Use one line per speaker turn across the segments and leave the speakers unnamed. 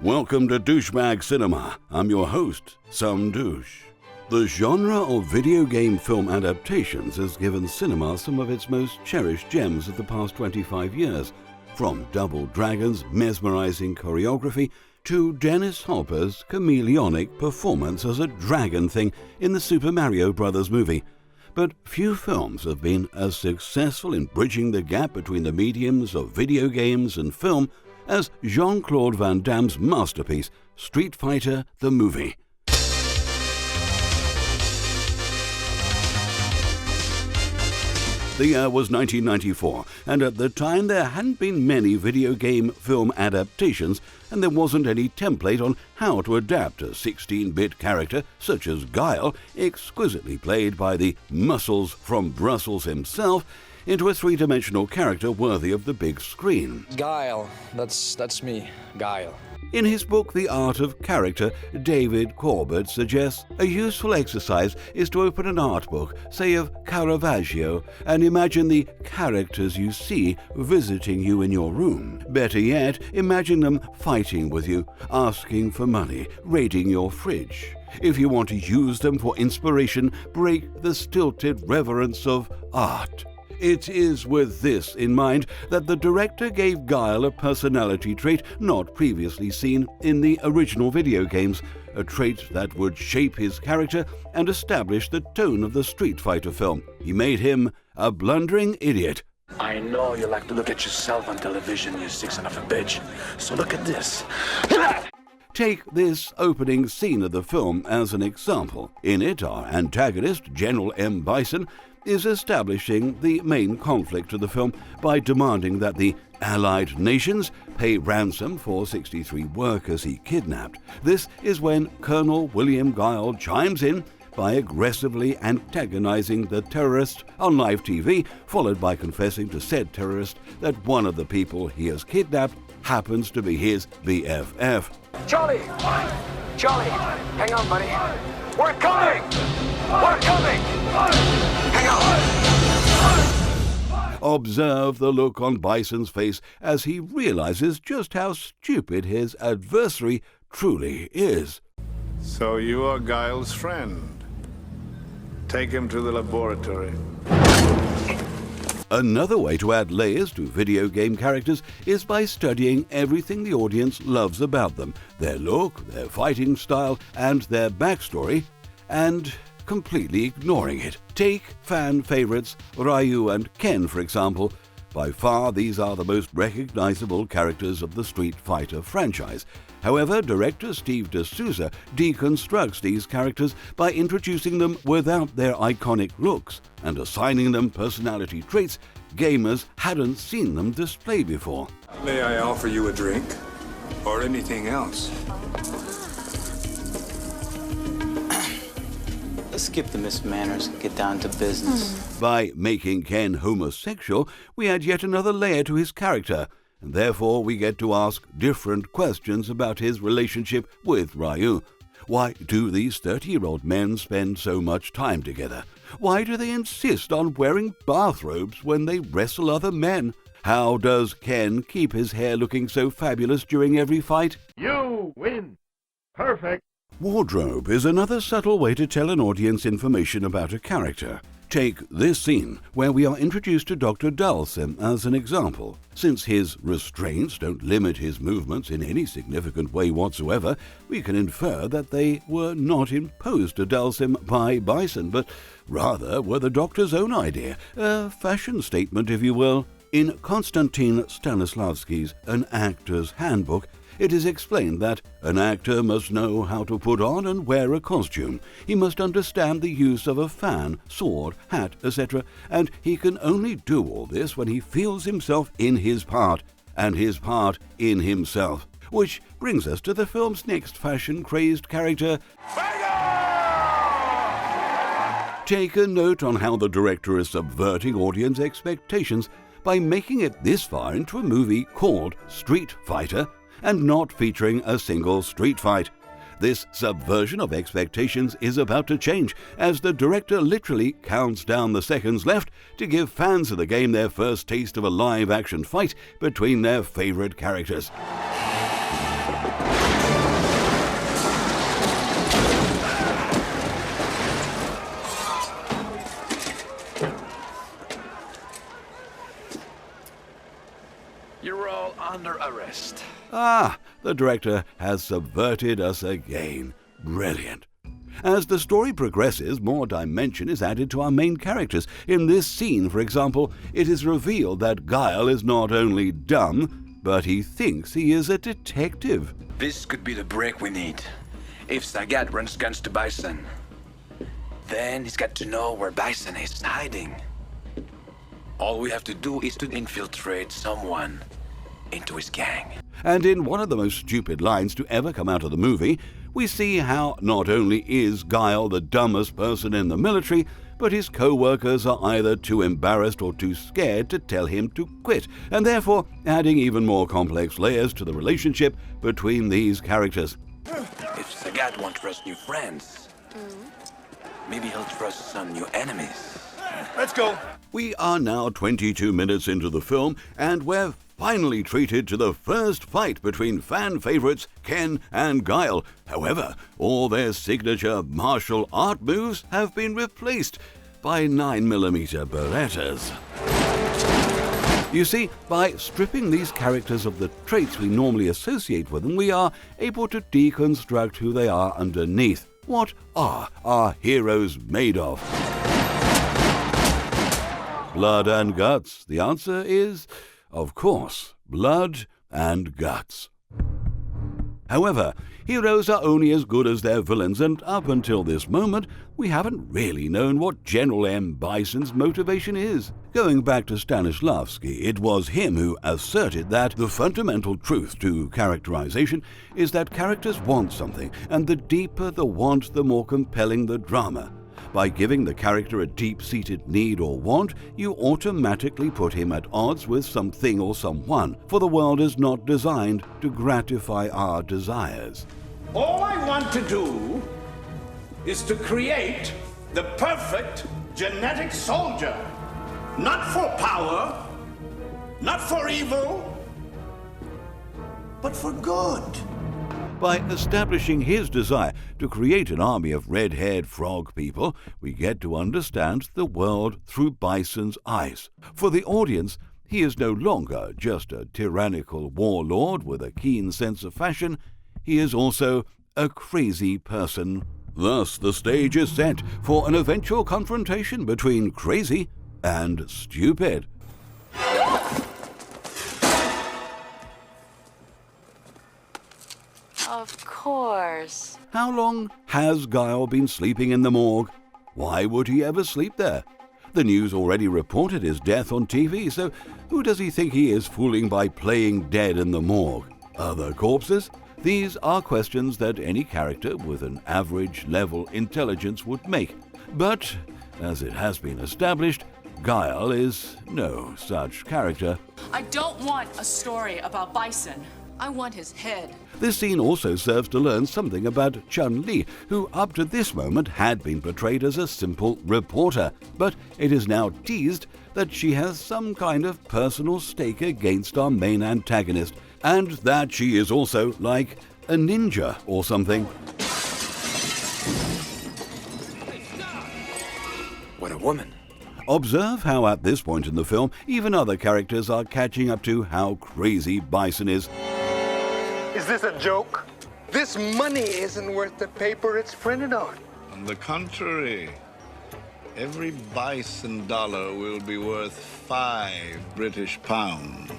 Welcome to Douchebag Cinema. I'm your host, Some Douche. The genre of video game film adaptations has given cinema some of its most cherished gems of the past 25 years, from Double Dragon's mesmerizing choreography to Dennis Hopper's chameleonic performance as a dragon thing in the Super Mario Bros. Movie. But few films have been as successful in bridging the gap between the mediums of video games and film as Jean Claude Van Damme's masterpiece, Street Fighter the Movie. The year was 1994, and at the time there hadn't been many video game film adaptations, and there wasn't any template on how to adapt a 16-bit character such as Guile, exquisitely played by the muscles from Brussels himself, into a three-dimensional character worthy of the big screen.
Guile, that's me, Guile.
In his book The Art of Character, David Corbett suggests a useful exercise is to open an art book, say of Caravaggio, and imagine the characters you see visiting you in your room. Better yet, imagine them fighting with you, asking for money, raiding your fridge. If you want to use them for inspiration, break the stilted reverence of art. It is with this in mind that the director gave Guile a personality trait not previously seen in the original video games, a trait that would shape his character and establish the tone of the Street Fighter film. He made him a blundering idiot.
I know you like to look at yourself on television, you sick son of a bitch. So look at this.
Take this opening scene of the film as an example. In it, our antagonist, General M. Bison, is establishing the main conflict of the film by demanding that the Allied nations pay ransom for 63 workers he kidnapped. This is when Colonel William Guile chimes in by aggressively antagonizing the terrorist on live TV, followed by confessing to said terrorist that one of the people he has kidnapped happens to be his BFF.
Charlie, hang on, buddy. We're coming! We're coming! Hang on!
Observe the look on Bison's face as he realizes just how stupid his adversary truly is.
So you are Guile's friend. Take him to the laboratory.
Another way to add layers to video game characters is by studying everything the audience loves about them, their look, their fighting style, and their backstory, and completely ignoring it. Take fan favorites Ryu and Ken, for example. By far, these are the most recognizable characters of the Street Fighter franchise. However, director Steve D'Souza deconstructs these characters by introducing them without their iconic looks and assigning them personality traits gamers hadn't seen them display before.
May I offer you a drink? Or anything else?
Let's skip the mismanners and get down to business.
By making Ken homosexual, we add yet another layer to his character, and therefore we get to ask different questions about his relationship with Ryu. Why do these 30-year-old men spend so much time together? Why do they insist on wearing bathrobes when they wrestle other men? How does Ken keep his hair looking so fabulous during every fight?
You win. Perfect.
Wardrobe is another subtle way to tell an audience information about a character. Take this scene, where we are introduced to Dr. Dhalsim as an example. Since his restraints don't limit his movements in any significant way whatsoever, we can infer that they were not imposed to Dhalsim by Bison, but rather were the doctor's own idea, a fashion statement, if you will. In Konstantin Stanislavski's An Actor's Handbook, it is explained that an actor must know how to put on and wear a costume. He must understand the use of a fan, sword, hat, etc., and he can only do all this when he feels himself in his part, and his part in himself. Which brings us to the film's next fashion-crazed character. Take a note on how the director is subverting audience expectations by making it this far into a movie called Street Fighter, and not featuring a single street fight. This subversion of expectations is about to change as the director literally counts down the seconds left to give fans of the game their first taste of a live-action fight between their favorite characters.
You're all under arrest.
Ah, the director has subverted us again. Brilliant. As the story progresses, more dimension is added to our main characters. In this scene, for example, it is revealed that Guile is not only dumb, but he thinks he is a detective.
This could be the break we need. If Sagat runs guns to Bison, then he's got to know where Bison is hiding. All we have to do is to infiltrate someone into his gang.
And in one of the most stupid lines to ever come out of the movie, we see how not only is Guile the dumbest person in the military, but his co-workers are either too embarrassed or too scared to tell him to quit, and therefore adding even more complex layers to the relationship between these characters.
If Sagat won't trust new friends, maybe he'll trust some new enemies.
Let's go.
We are now 22 minutes into the film, and we're finally treated to the first fight between fan favorites Ken and Guile. However, all their signature martial art moves have been replaced by 9mm Berettas. You see, by stripping these characters of the traits we normally associate with them, we are able to deconstruct who they are underneath. What are our heroes made of? Blood and guts. The answer is, of course, blood and guts. However, heroes are only as good as their villains, and up until this moment, we haven't really known what General M. Bison's motivation is. Going back to Stanislavski, it was him who asserted that the fundamental truth to characterization is that characters want something, and the deeper the want, the more compelling the drama. By giving the character a deep-seated need or want, you automatically put him at odds with something or someone, for the world is not designed to gratify our desires.
All I want to do is to create the perfect genetic soldier. Not for power, not for evil, but for good.
By establishing his desire to create an army of red-haired frog people, we get to understand the world through Bison's eyes. For the audience, he is no longer just a tyrannical warlord with a keen sense of fashion. He is also a crazy person. Thus, the stage is set for an eventual confrontation between crazy and stupid.
Of course.
How long has Guile been sleeping in the morgue? Why would he ever sleep there? The news already reported his death on TV, so who does he think he is fooling by playing dead in the morgue? Other corpses? These are questions that any character with an average-level intelligence would make. But, as it has been established, Guile is no such character.
I don't want a story about Bison. I want his head.
This scene also serves to learn something about Chun-Li, who up to this moment had been portrayed as a simple reporter, but it is now teased that she has some kind of personal stake against our main antagonist, and that she is also like a ninja or something.
What a woman.
Observe how at this point in the film, even other characters are catching up to how crazy Bison is.
Is this a joke? This money isn't worth the paper it's printed on.
On the contrary, every Bison dollar will be worth 5 British pounds.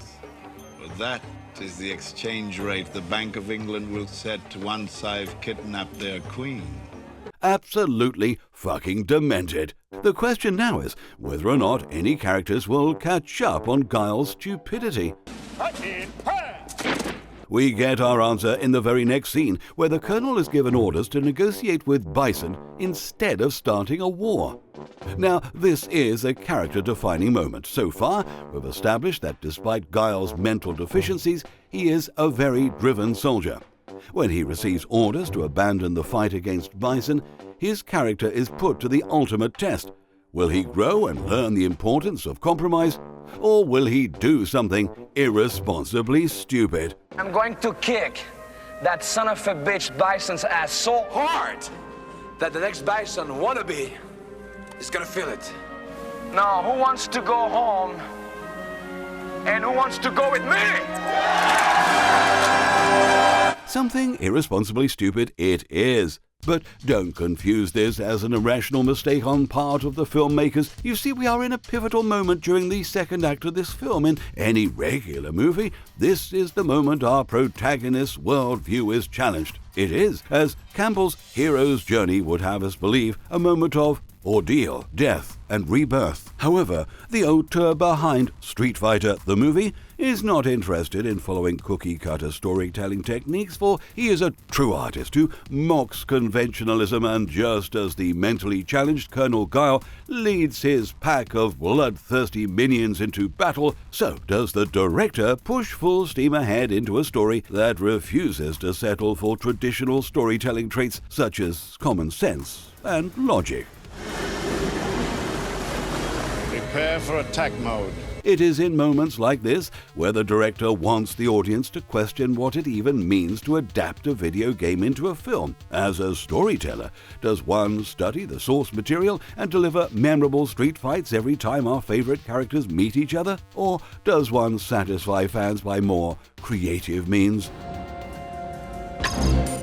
Well, that is the exchange rate the Bank of England will set once I've kidnapped their queen.
Absolutely fucking demented. The question now is whether or not any characters will catch up on Guile's stupidity. We get our answer in the very next scene, where the Colonel is given orders to negotiate with Bison instead of starting a war. Now, this is a character-defining moment. So far, we've established that despite Guile's mental deficiencies, he is a very driven soldier. When he receives orders to abandon the fight against Bison, his character is put to the ultimate test. Will he grow and learn the importance of compromise? Or will he do something irresponsibly stupid?
I'm going to kick that son of a bitch Bison's ass so hard
That the next Bison wannabe is gonna feel it.
Now, who wants to go home? And who wants to go with me?
Something irresponsibly stupid it is. But don't confuse this as an irrational mistake on part of the filmmakers. You see, we are in a pivotal moment during the second act of this film. In any regular movie, this is the moment our protagonist's worldview is challenged. It is, as Campbell's hero's journey would have us believe, a moment of ordeal, death, and rebirth. However, the auteur behind Street Fighter, the movie, is not interested in following cookie-cutter storytelling techniques, for he is a true artist who mocks conventionalism, and just as the mentally challenged Colonel Guile leads his pack of bloodthirsty minions into battle, so does the director push full steam ahead into a story that refuses to settle for traditional storytelling traits such as common sense and logic.
Prepare for attack mode.
It is in moments like this where the director wants the audience to question what it even means to adapt a video game into a film. As a storyteller, does one study the source material and deliver memorable street fights every time our favorite characters meet each other? Or does one satisfy fans by more creative means?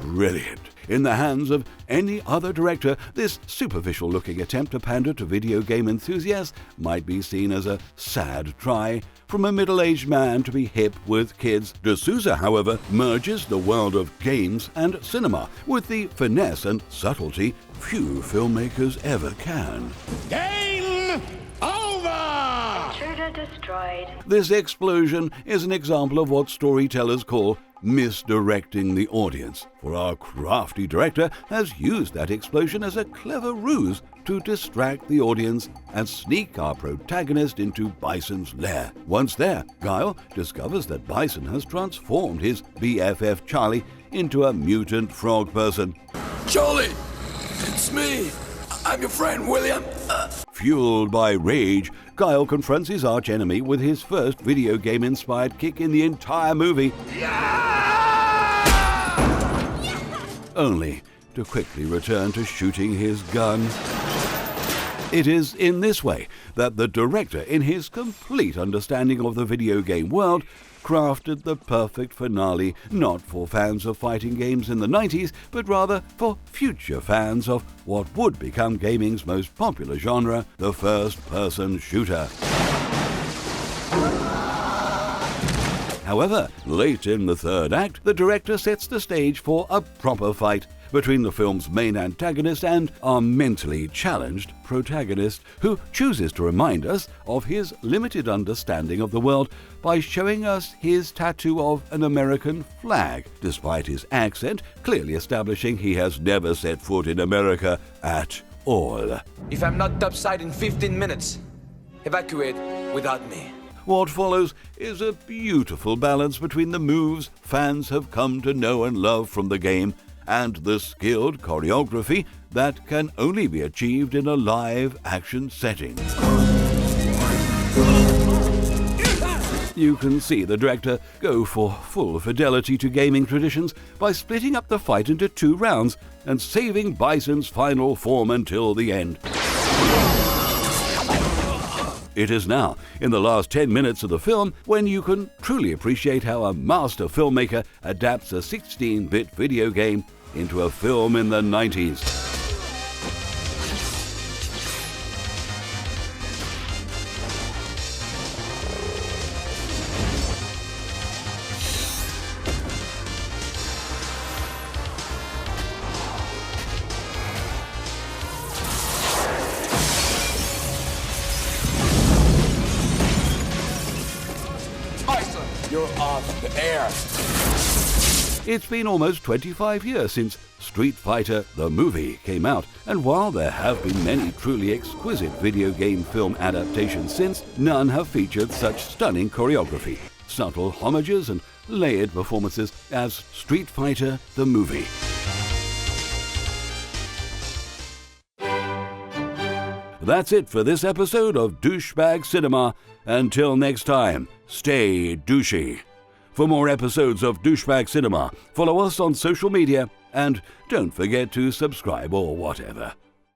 Brilliant. In the hands of any other director, this superficial-looking attempt to pander to video game enthusiasts might be seen as a sad try from a middle-aged man to be hip with kids. De Souza, however, merges the world of games and cinema with the finesse and subtlety few filmmakers ever can.
Game over!
Intruder destroyed.
This explosion is an example of what storytellers call misdirecting the audience, for our crafty director has used that explosion as a clever ruse to distract the audience and sneak our protagonist into Bison's lair. Once there, Guile discovers that Bison has transformed his BFF Charlie into a mutant frog person.
Charlie, it's me. I'm your friend, William.
Fueled by rage, Guile confronts his archenemy with his first video game-inspired kick in the entire movie. Only to quickly return to shooting his gun. It is in this way that the director, in his complete understanding of the video game world, crafted the perfect finale, not for fans of fighting games in the 90s, but rather for future fans of what would become gaming's most popular genre, the first-person shooter. However, late in the third act, the director sets the stage for a proper fight between the film's main antagonist and our mentally challenged protagonist, who chooses to remind us of his limited understanding of the world by showing us his tattoo of an American flag, despite his accent clearly establishing he has never set foot in America at all.
If I'm not topside in 15 minutes, evacuate without me.
What follows is a beautiful balance between the moves fans have come to know and love from the game and the skilled choreography that can only be achieved in a live action setting. You can see the director go for full fidelity to gaming traditions by splitting up the fight into 2 rounds and saving Bison's final form until the end. It is now, in the last 10 minutes of the film, when you can truly appreciate how a master filmmaker adapts a 16-bit video game into a film in the 90s.
You're off the air.
It's been almost 25 years since Street Fighter, the movie, came out, and while there have been many truly exquisite video game film adaptations since, none have featured such stunning choreography, subtle homages, and layered performances as Street Fighter, the movie. That's it for this episode of Douchebag Cinema. Until next time, stay douchey. For more episodes of Douchebag Cinema, follow us on social media and don't forget to subscribe or whatever.